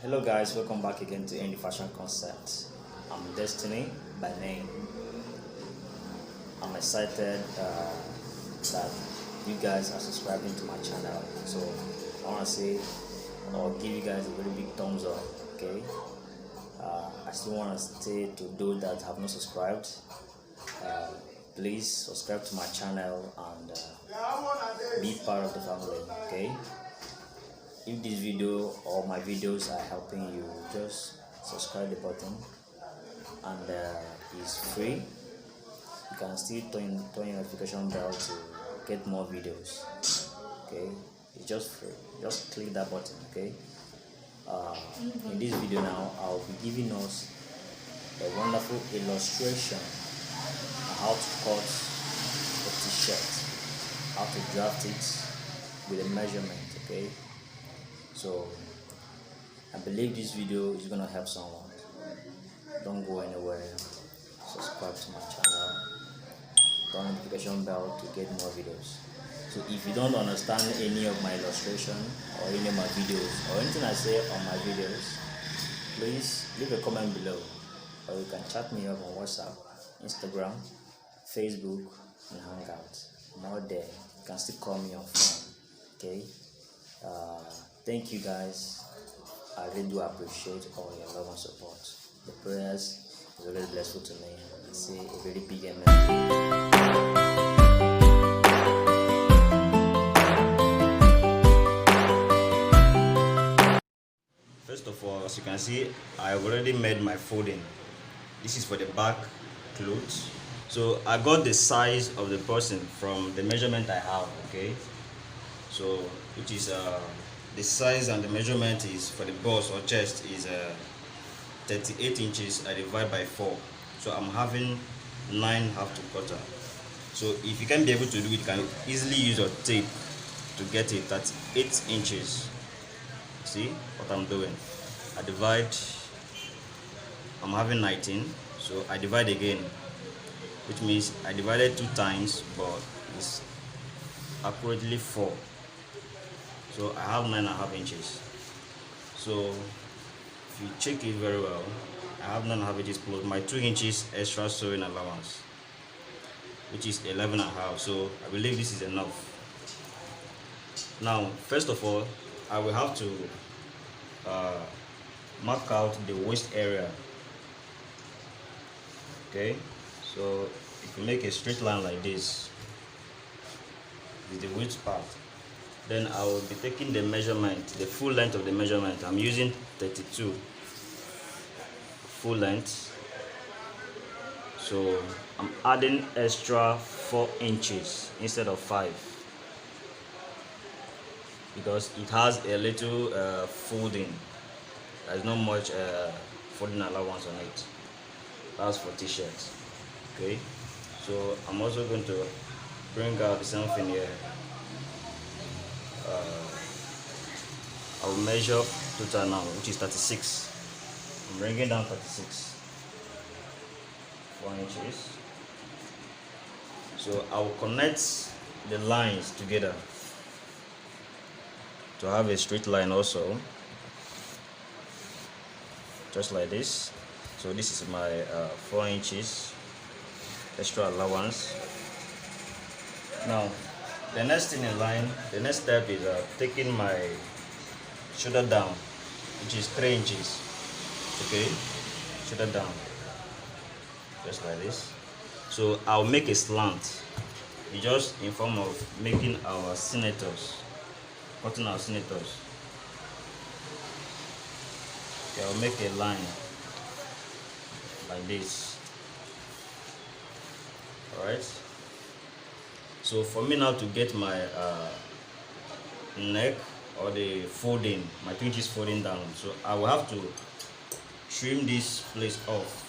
Hello guys, welcome back again to Indie Fashion Concept. I'm Destiny by name. I'm excited that you guys are subscribing to my channel. So I want to say or give you guys a very big thumbs up. Okay. I still want to say to those that have not subscribed, uh, please subscribe to my channel and be part of the family. Okay. If this video or my videos are helping you, just subscribe the button and it's free. You can still turn your notification bell to get more videos. Okay, it's just free. Just click that button. Okay. In this video now, I'll be giving us a wonderful illustration on how to cut a t-shirt, how to draft it with a measurement. Okay. So I believe this video is gonna help someone. Don't go anywhere. Subscribe to my channel. Turn on the notification bell to get more videos. So if you don't understand any of my illustration or any of my videos or anything I say on my videos, please leave a comment below, or you can chat me up on WhatsApp, Instagram, Facebook, and Hangout. I'm out there. You can still call me on phone. Okay. Thank you guys. I really do appreciate all your love and support. The prayers is always blessful to me. I say a very big amen. First of all, as you can see, I've already made my folding. This is for the back clothes. So I got the size of the person from the measurement I have. Okay. So which is the size and the measurement is for the bust or chest is 38 inches. I divide by 4, so I'm having 9 half to quarter. So if you can be able to do it, you can easily use your tape to get it. That's 8 inches. See what I'm doing? I divide. I'm having 19, so I divide again, which means I divided 2 times, but it's accurately 4. So I have 9.5 inches. So if you check it very well, I have 9.5 inches plus my 2 inches extra sewing allowance, which is 11.5. So I believe this is enough. Now, first of all, I will have to mark out the waist area. Okay, so if you make a straight line like this, is the waist part. Then I will be taking the measurement, the full length of the measurement. I'm using 32 full length. So I'm adding extra 4 inches instead of 5 because it has a little folding. There's not much folding allowance on it. That's for t-shirts. Okay, so I'm also going to bring out something here. I'll measure total now, which is 36. I'm bringing down 36, 4 inches. So I will connect the lines together to have a straight line also, just like this. So this is my 4 inches extra allowance. Now the next thing in line, the next step is taking my shoulder down, which is 3 inches. Okay, shoulder down, just like this. So I'll make a slant. It's just in form of making our senators, cutting our senators. Okay, I'll make a line like this. All right. So for me now to get my neck or the folding, my 2 inches folding down, so I will have to trim this place off.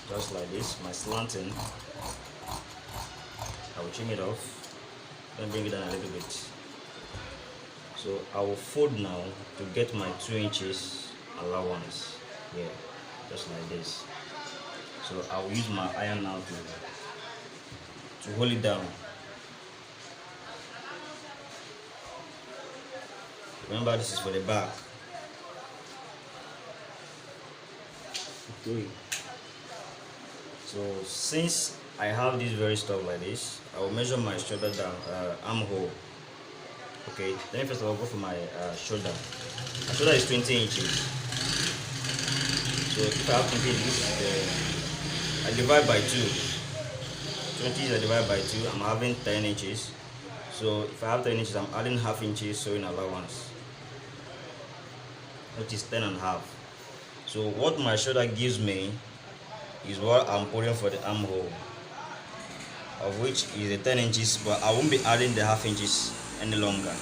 Just like this, my slanting. I will trim it off, then bring it down a little bit. So I will fold now to get my 2 inches allowance here, just like this. So I will use my iron now to hold it down. Remember, this is for the back. Okay. So since I have this very stuff like this, I will measure my shoulder down, armhole. Okay, let me first of all go for my shoulder. My shoulder is 20 inches. So if I have 20 inches, I divide by 2. 20 I divide by 2, I'm having 10 inches. So if I have 10 inches, I'm adding half inches sewing allowance, which is 10 and a half. So what my shoulder gives me is what I'm putting for the armhole, of which is the 10 inches, but I won't be adding the half inches any longer.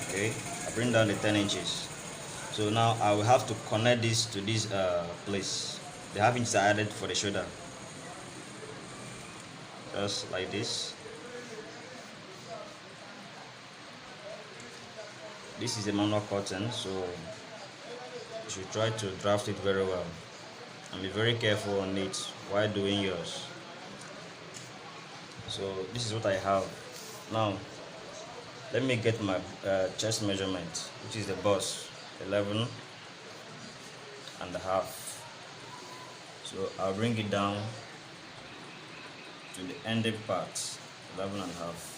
Okay, I bring down the 10 inches. So now I will have to connect this to this place. The half inches I added for the shoulder, just like this. This is a manual cutting, so you should try to draft it very well and be very careful on it while doing yours. So this is what I have. Now let me get my chest measurement, which is the bust, 11 and a half. So I'll bring it down to the ended part, 11 and a half.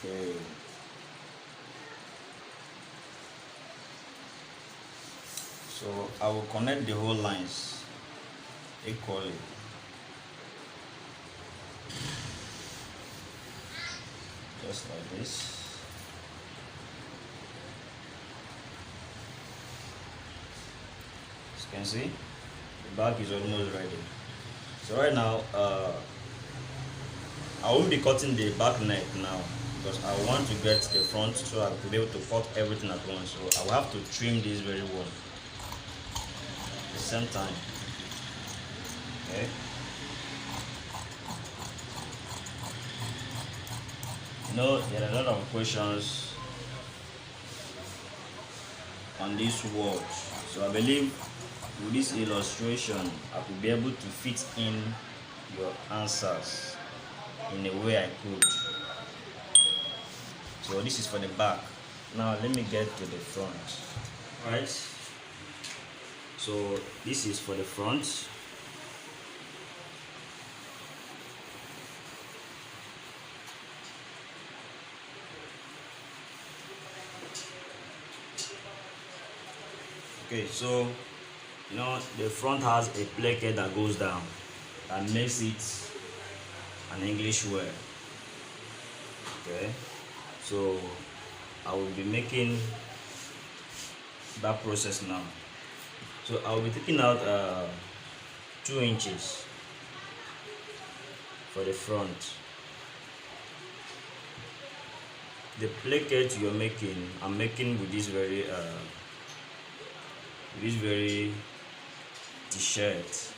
Okay. So I will connect the whole lines equally. Just like this. As you can see, the back is almost ready. So right now, I will be cutting the back neck now, because I want to get the front so I will be able to cut everything at once. So I will have to trim this very well at the same time. Okay. You know, there are a lot of questions on this word, so I believe with this illustration I could be able to fit in your answers in a way I could. So this is for the back. Now let me get to the front. Alright, so this is for the front. Okay, so you know the front has a placket that goes down and makes it an English word. Okay, so I will be making that process now. So I will be taking out 2 inches for the front. The placket you're making, I'm making with this very t-shirt.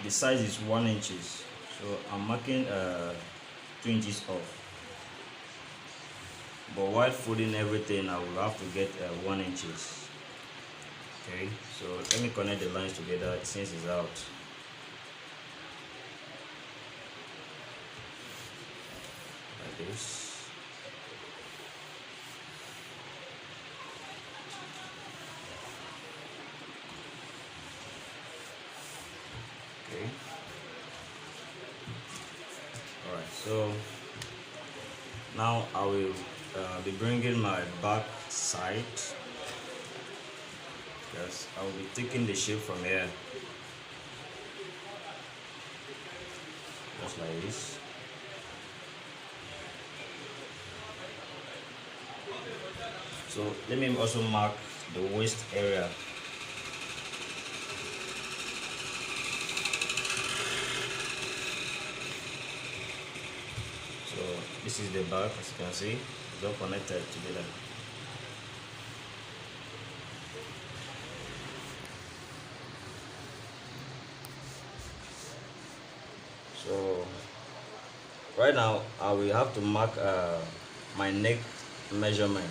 The size is 1 inches, so I'm marking 2 inches off. But while folding everything, I will have to get 1 inches. Okay, so let me connect the lines together since it's out. Like this. Okay. Alright, so now I will be bringing my back side. Yes, I will be taking the shape from here, just like this. So let me also mark the waist area. So this is the back, as you can see, it's all connected together. So right now I will have to mark my neck measurement.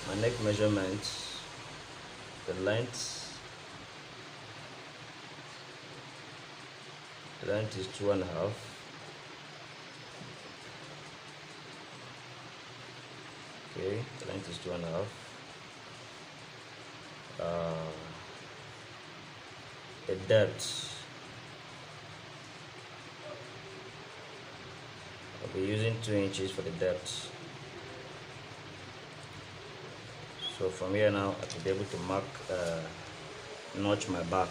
My neck measurement the length is 2.5. Okay, the length is 2.5. The depth, I'll be using 2 inches for the depth. So from here now I could be able to mark notch my back.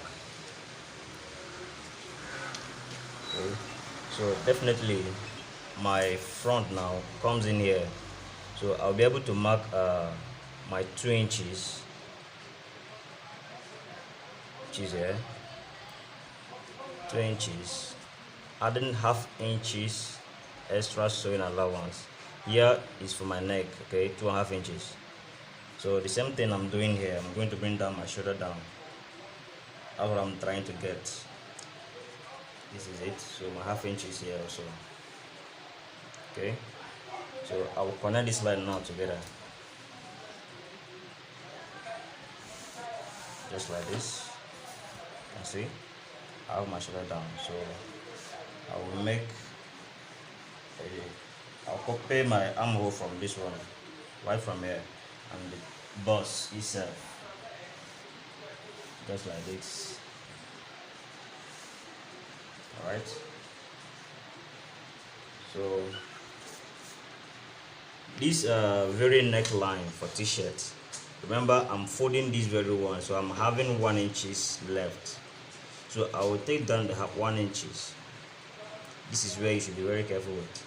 Okay. So definitely my front now comes in here, so I'll be able to mark my 2 inches, which is here, 2 inches, adding half inches extra sewing allowance. Here is for my neck, okay, 2.5 inches. So the same thing I'm doing here, I'm going to bring down my shoulder down. That's what I'm trying to get. This is it. So my half inch is here also. Okay. So I will connect this line now together. Just like this. You can see I have my shoulder down. So I will make I'll copy my armhole from this one, right from here, and the bust itself, just like this. Alright, so this very neckline for t-shirt, remember I'm folding this very one, so I'm having 1 inches left, so I will take down the 1 inches. This is where you should be very careful with.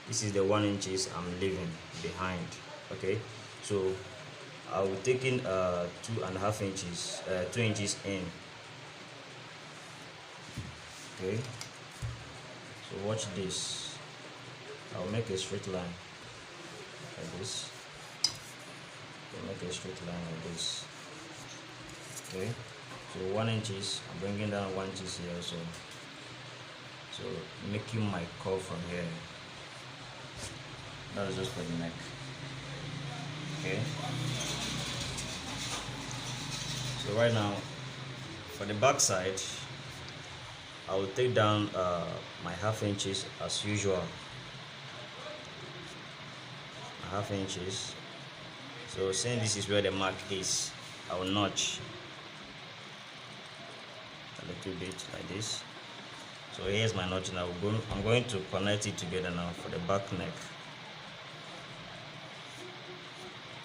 This is the 1 inches I'm leaving behind. Okay, so I will take in 2.5 inches, 2 inches in. Okay, so watch this. I'll make a straight line like this. I'll make a straight line like this. Okay, so 1 inches, I'm bringing down 1 inch here also. So making my curve from here. That is just for the neck. Okay, so right now for the back side, I will take down my half inches as usual. Half inches. So since this is where the mark is, I will notch a little bit like this. So here's my notch now. I'm going to connect it together now for the back neck,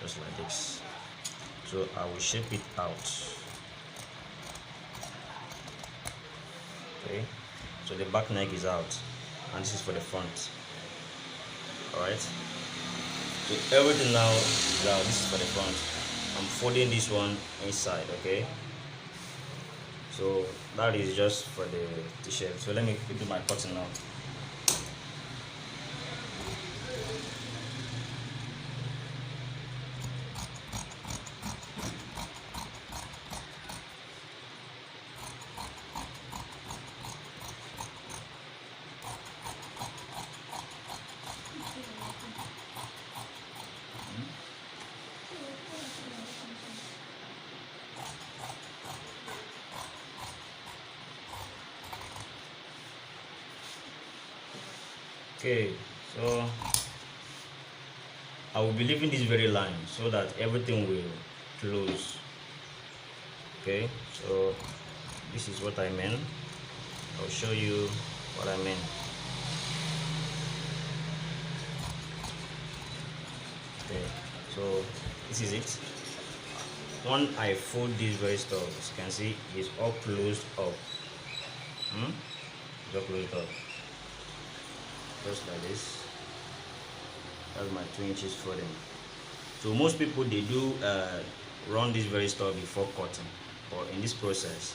just like this. So I will shape it out. Okay, so the back neck is out, and this is for the front. Alright, so everything now is out. This is for the front. I'm folding this one inside. Okay, so that is just for the t-shirt. So let me do my cutting now. Okay, so I will be leaving this very line so that everything will close. Okay, so this is what I meant. I'll show you what I mean. Okay, so this is it. When I fold this very stuff, as you can see, it's all closed up. It's all closed up. Just like this. That's my 2 inches folding. So most people, they do run this very stuff before cutting, but in this process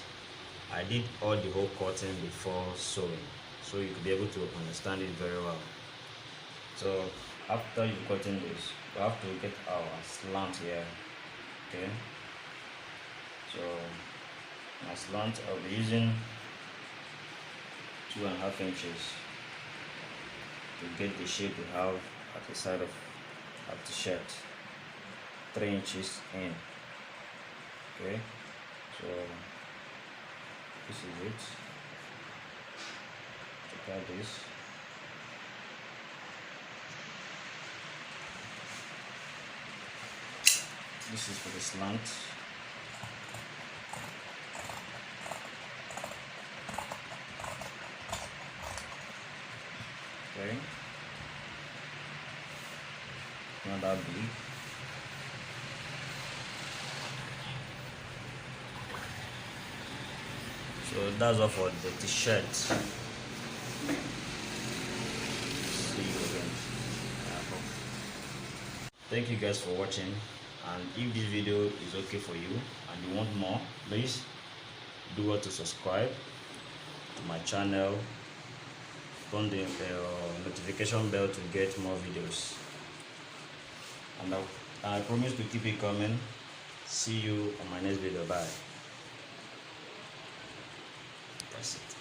I did all the whole cutting before sewing, so you could be able to understand it very well. So after you cutting this, you have to get our slant here. Okay, so my slant, I'll be using 2.5 inches to get the shape we have at the side of the shirt. 3 inches in. Okay, so this is it. Check out this. This is for the slant. Okay, not that big. So that's all for the t-shirt. See you again. Thank you guys for watching, and if this video is okay for you and you want more, please do what to subscribe to my channel, turn the notification bell to get more videos, and I promise to keep it coming. See you on my next video. Bye. That's it.